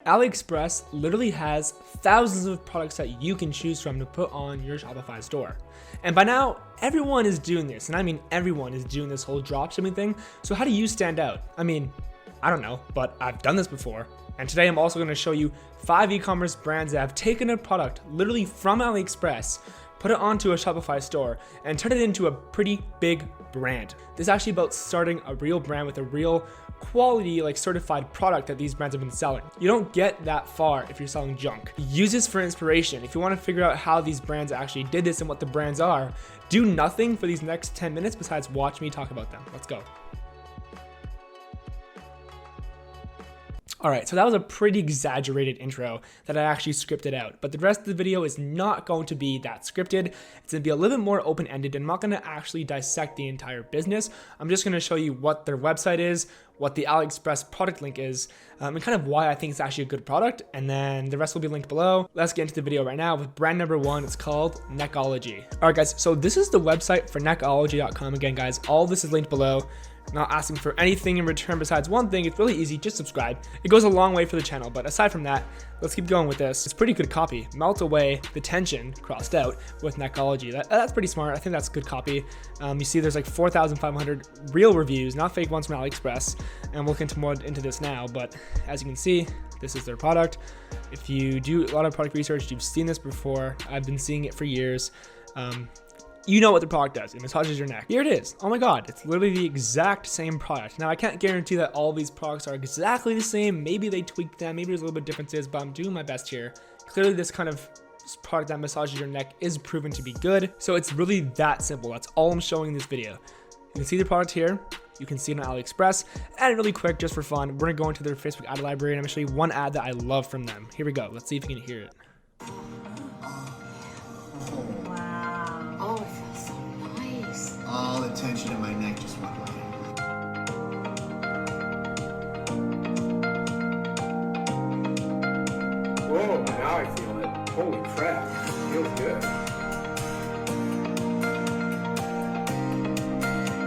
AliExpress literally has thousands of products that you can choose from to put on your Shopify store. And by now, everyone is doing this, and I mean everyone is doing this whole dropshipping thing. So how do you stand out? I mean, I don't know, but I've done this before. And today I'm also going to show you 5 e-commerce brands that have taken a product literally from AliExpress, put it onto a Shopify store, and turn it into a pretty big brand. This is actually about starting a real brand with a real quality, like certified product that these brands have been selling. You don't get that far if you're selling junk. Use this for inspiration. If you want to figure out how these brands actually did this and what the brands are, do nothing for these next 10 minutes besides watch me talk about them. Let's go. All right, so that was a pretty exaggerated intro that I actually scripted out, but the rest of the video is not going to be that scripted. It's gonna be a little bit more open-ended, and I'm not gonna actually dissect the entire business. I'm just gonna show you what their website is, what the AliExpress product link is, and kind of why I think it's actually a good product, and then the rest will be linked below. Let's get into the video right now with brand number 1. It's called Neckology. All right, guys, so this is the website for neckology.com. Again, guys, all this is linked below. Not asking for anything in return besides one thing. It's really easy, just subscribe. It goes a long way for the channel, but aside from that, let's keep going with this. It's pretty good copy. Melt away the tension, crossed out, with Neckology. That's pretty smart. I think that's good copy. You see there's like 4,500 real reviews, not fake ones from AliExpress, and we'll get more into this now, but as you can see, this is their product. If you do a lot of product research, you've seen this before. I've been seeing it for years. You know what the product does. It massages your neck. Here it is. Oh my God, it's literally the exact same product. Now I can't guarantee that all these products are exactly the same. Maybe they tweak them, maybe there's a little bit of differences, but I'm doing my best here. Clearly this kind of product that massages your neck is proven to be good. So it's really that simple. That's all I'm showing in this video. You can see the product here. You can see it on AliExpress. And really quick, just for fun, we're gonna go into their Facebook ad library and I'm gonna show you one ad that I love from them. Here we go. Let's see if you can hear it. All the tension in my neck just went away. Whoa, now I feel it. Holy crap, it feels good.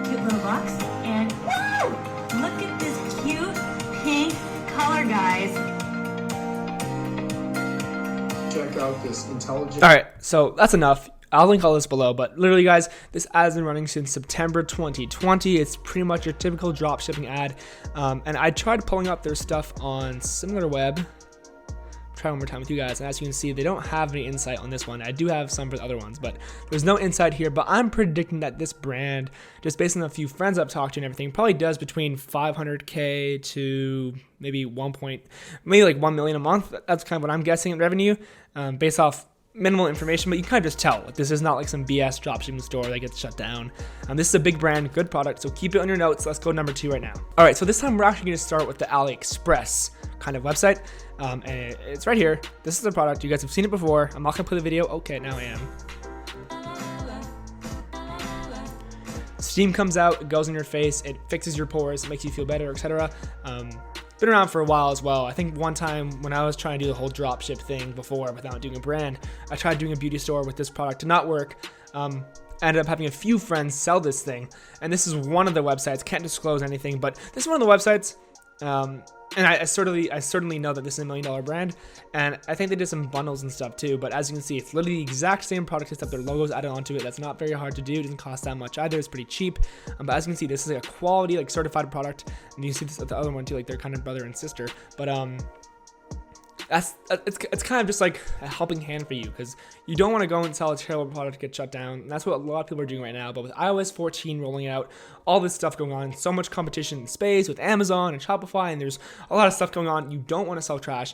Cute little box, and woo! Look at this cute pink color, guys. Check out this intelligent. All right, so that's enough. I'll link all this below, but literally guys, this ad has been running since September 2020. It's pretty much your typical drop shipping ad. And I tried pulling up their stuff on SimilarWeb. Try one more time with you guys. And as you can see, they don't have any insight on this one. I do have some for the other ones, but there's no insight here. But I'm predicting that this brand, just based on a few friends I've talked to and everything, probably does between 500K to maybe like 1 million a month. That's kind of what I'm guessing in revenue, based off minimal information, but you can kind of just tell. This is not like some BS dropshipping store that gets shut down. This is a big brand, good product, so keep it on your notes. Let's go number 2 right now. All right, so this time we're actually going to start with the AliExpress kind of website, and it's right here. This is the product. You guys have seen it before. I'm not going to play the video. Okay, now I am. Steam comes out, it goes in your face, it fixes your pores, it makes you feel better, etc. Been around for a while as well. I think one time when I was trying to do the whole dropship thing before without doing a brand, I tried doing a beauty store with this product. Did not work. I ended up having a few friends sell this thing, and this is one of the websites. Can't disclose anything, but this is one of the websites. And I certainly know that this is $1 million brand, and I think they did some bundles and stuff too. But as you can see, it's literally the exact same product except their logo's added onto it. That's not very hard to do. It doesn't cost that much either. It's pretty cheap. But as you can see, this is like a quality, like certified product. And you see this at the other one too, like they're kind of brother and sister. But it's kind of just like a helping hand for you, because you don't want to go and sell a terrible product to get shut down. And that's what a lot of people are doing right now. But with iOS 14 rolling out, all this stuff going on, so much competition in space with Amazon and Shopify, and there's a lot of stuff going on. You don't want to sell trash.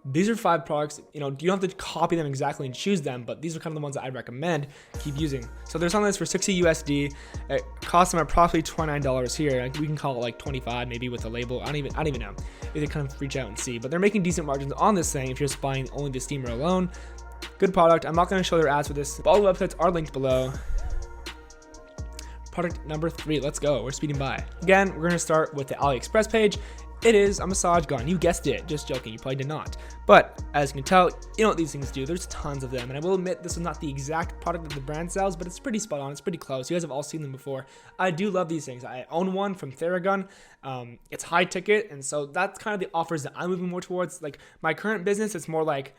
These are 5 products, you don't have to copy them exactly and choose them, but these are kind of the ones that I recommend keep using. So they're selling this for 60 USD. It costs them approximately $29 here. We can call it like 25 maybe with a label. I don't even know. You can kind of reach out and see, but they're making decent margins on this thing if you're just buying only the steamer alone. Good product. I'm not going to show their ads for this, but all the websites are linked below. Product number 3, let's go. We're speeding by. Again, we're going to start with the AliExpress page. It is a massage gun. You guessed it. Just joking. You probably did not. But as you can tell, you know what these things do. There's tons of them. And I will admit this is not the exact product that the brand sells, but it's pretty spot on. It's pretty close. You guys have all seen them before. I do love these things. I own one from Theragun. It's high ticket. And so that's kind of the offers that I'm moving more towards. Like my current business, it's more like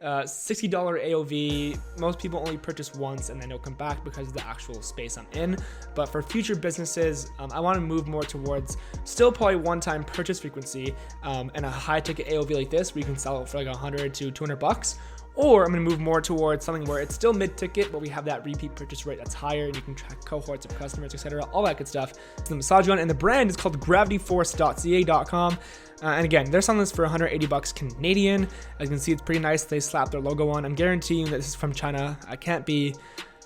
$60 AOV. Most people only purchase once and then they'll come back because of the actual space I'm in. But for future businesses, I want to move more towards still probably one-time purchase frequency and a high ticket AOV like this where you can sell it for like $100 to $200. Or I'm going to move more towards something where it's still mid-ticket, but we have that repeat purchase rate that's higher, and you can track cohorts of customers, etc., all that good stuff. It's the massage gun, and the brand is called gravityforce.ca.com. And again, they're selling this for $180 Canadian. As you can see, it's pretty nice. They slapped their logo on. I'm guaranteeing that this is from China. I can't be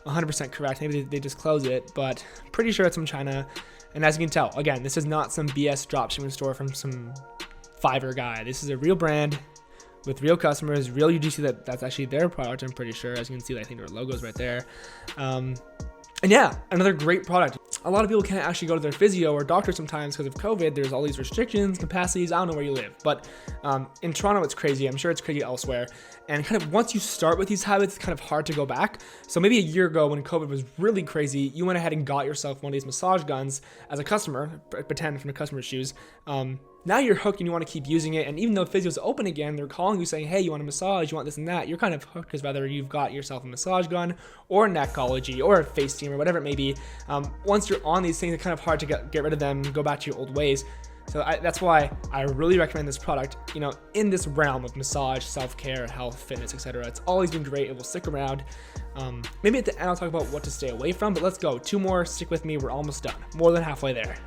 100% correct. Maybe they disclose it, but pretty sure it's from China. And as you can tell, again, this is not some BS dropshipping store from some Fiverr guy. This is a real brand with real customers, real UGC that's actually their product, I'm pretty sure. As you can see, I think their logo's right there. And yeah, another great product. A lot of people can't actually go to their physio or doctor sometimes because of COVID. There's all these restrictions, capacities. I don't know where you live, but in Toronto, it's crazy. I'm sure it's crazy elsewhere. And kind of once you start with these habits, it's kind of hard to go back. So maybe a year ago when COVID was really crazy, you went ahead and got yourself one of these massage guns as a customer, pretend from the customer's shoes. Now you're hooked and you want to keep using it. And even though physio's open again, they're calling you saying, hey, you want a massage, you want this and that. You're kind of hooked because whether you've got yourself a massage gun or Neckology or a face steam or whatever it may be, once you're on these things, it's kind of hard to get rid of them, go back to your old ways. So that's why I really recommend this product, in this realm of massage, self-care, health, fitness, etc. It's always been great. It will stick around. Maybe at the end I'll talk about what to stay away from, but let's go. 2 more, stick with me. We're almost done. More than halfway there.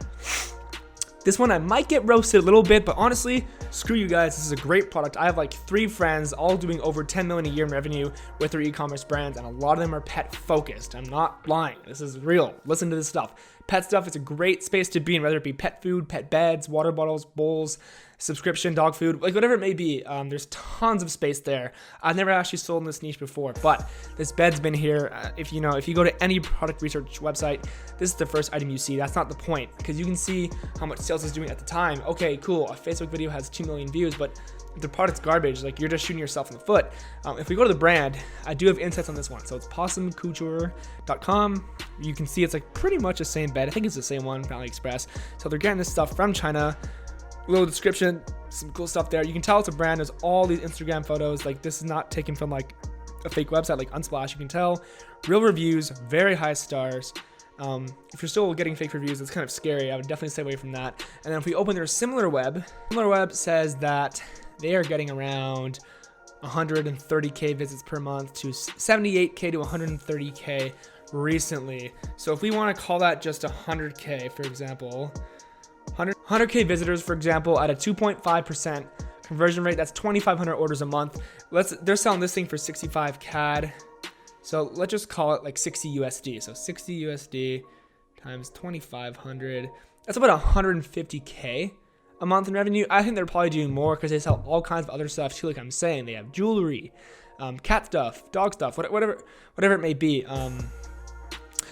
This one I might get roasted a little bit, but honestly, screw you guys. This is a great product. I have like 3 friends all doing over 10 million a year in revenue with their e-commerce brands, and a lot of them are pet focused. I'm not lying. This is real. Listen to this stuff. Pet stuff is a great space to be in, whether it be pet food, pet beds, water bottles, bowls, subscription, dog food, like whatever it may be. There's tons of space there. I've never actually sold in this niche before, but this bed's been here. If you go to any product research website, this is the first item you see. That's not the point, because you can see how much sales is doing at the time. Okay, cool. A Facebook video has 2 million views, but the product's garbage. Like, you're just shooting yourself in the foot. If we go to the brand, I do have insights on this one. So it's possumcouture.com. You can see it's like pretty much the same bed. I think it's the same one from AliExpress. So they're getting this stuff from China. Little description, some cool stuff there. You can tell it's a brand. There's all these Instagram photos. Like, this is not taken from like a fake website like Unsplash. You can tell real reviews, very high stars. If you're still getting fake reviews, it's kind of scary. I would definitely stay away from that. And then if we open their SimilarWeb says that they are getting around 130K visits per month to 78K to 130K recently. So if we want to call that just 100K, for example, 100K visitors, for example, at a 2.5% conversion rate, that's 2,500 orders a month. They're selling this thing for 65 CAD. So let's just call it like 60 USD. So 60 USD times 2,500. That's about 150K a month in revenue. I think they're probably doing more because they sell all kinds of other stuff too. Like I'm saying, they have jewelry, cat stuff, dog stuff, whatever it may be.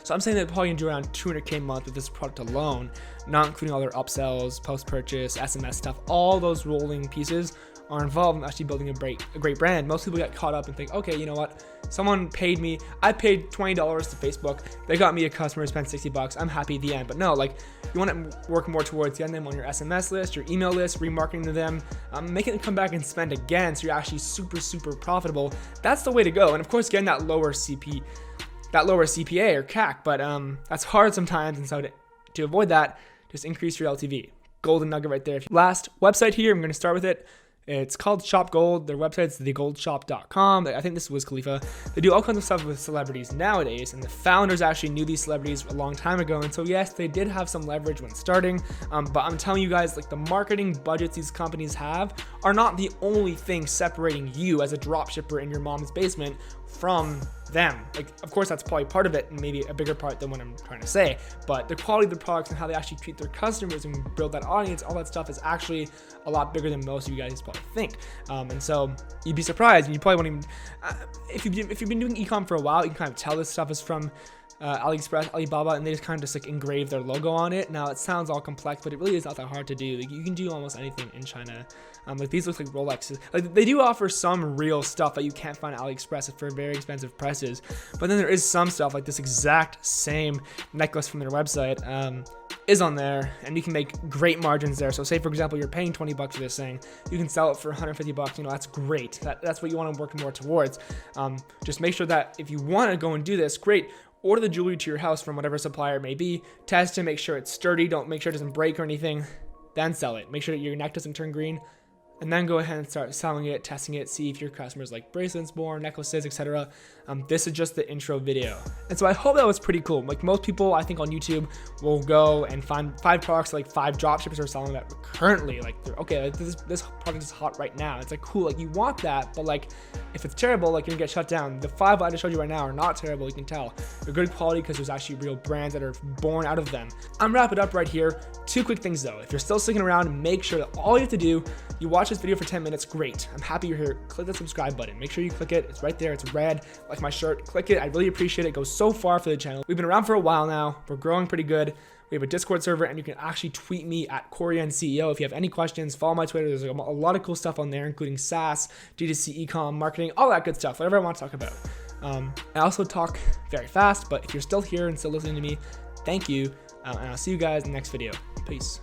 So I'm saying they're probably gonna do around 200K a month with this product alone, not including all their upsells, post-purchase, SMS stuff. All those rolling pieces are involved in actually building a great brand. Most people get caught up and think, okay, you know what? Someone paid me. I paid $20 to Facebook. They got me a customer, spent $60. I'm happy at the end. But no, like, you want to work more towards getting them on your SMS list, your email list, remarketing to them, making them come back and spend again, so you're actually super, super profitable. That's the way to go. And of course, getting that lower CPA or CAC. But that's hard sometimes. And so to avoid that, just increase your LTV. Golden nugget right there. Last website here, I'm going to start with it. It's called Shop Gold. Their website's thegoldshop.com. I think this was Khalifa. They do all kinds of stuff with celebrities nowadays, and the founders actually knew these celebrities a long time ago. And so yes, they did have some leverage when starting, but I'm telling you guys, like, the marketing budgets these companies have are not the only thing separating you as a dropshipper in your mom's basement from them. Like, of course, that's probably part of it, and maybe a bigger part than what I'm trying to say, but the quality of the products and how they actually treat their customers and build that audience, all that stuff is actually a lot bigger than most of you guys probably think. And so you'd be surprised, and you probably won't even, if you've been doing e-com for a while, you can kind of tell this stuff is from AliExpress, Alibaba, and they just kind of just like engrave their logo on it. Now it sounds all complex, but it really is not that hard to do. Like, you can do almost anything in China. Like these look like Rolexes. Like they do offer some real stuff that you can't find on AliExpress for very expensive prices. But then there is some stuff like this exact same necklace from their website is on there, and you can make great margins there. So say for example, you're paying 20 bucks for this thing, you can sell it for 150 bucks. You know, that's great. That's what you want to work more towards. Just make sure that if you want to go and do this, great. Order the jewelry to your house from whatever supplier it may be. Test it, make sure it's sturdy. Don't make sure it doesn't break or anything. Then sell it. Make sure that your neck doesn't turn green. And then go ahead and start selling it, testing it, see if your customers like bracelets more, necklaces, etc. This is just the intro video. And so I hope that was pretty cool. Like most people, I think on YouTube will go and find 5 products, like 5 dropshippers are selling that currently. Like, they're, okay, like this product is hot right now. It's like, cool, like you want that, but like if it's terrible, like you're gonna get shut down. The 5 I just showed you right now are not terrible, you can tell. They're good quality because there's actually real brands that are born out of them. I'm wrapping it up right here. 2 quick things though. If you're still sticking around, make sure that all you have to do, you watch this video for 10 minutes, great. I'm happy you're here. Click the subscribe button. Make sure you click it. It's right there. It's red, like my shirt. Click it. I really appreciate it. It goes so far for the channel. We've been around for a while now. We're growing pretty good. We have a Discord server, and you can actually tweet me at CoreyNCEO if you have any questions. Follow my Twitter. There's a lot of cool stuff on there, including SaaS, D2C, ecom, marketing, all that good stuff, whatever I want to talk about. I also talk very fast, but if you're still here and still listening to me, thank you, and I'll see you guys in the next video. Peace.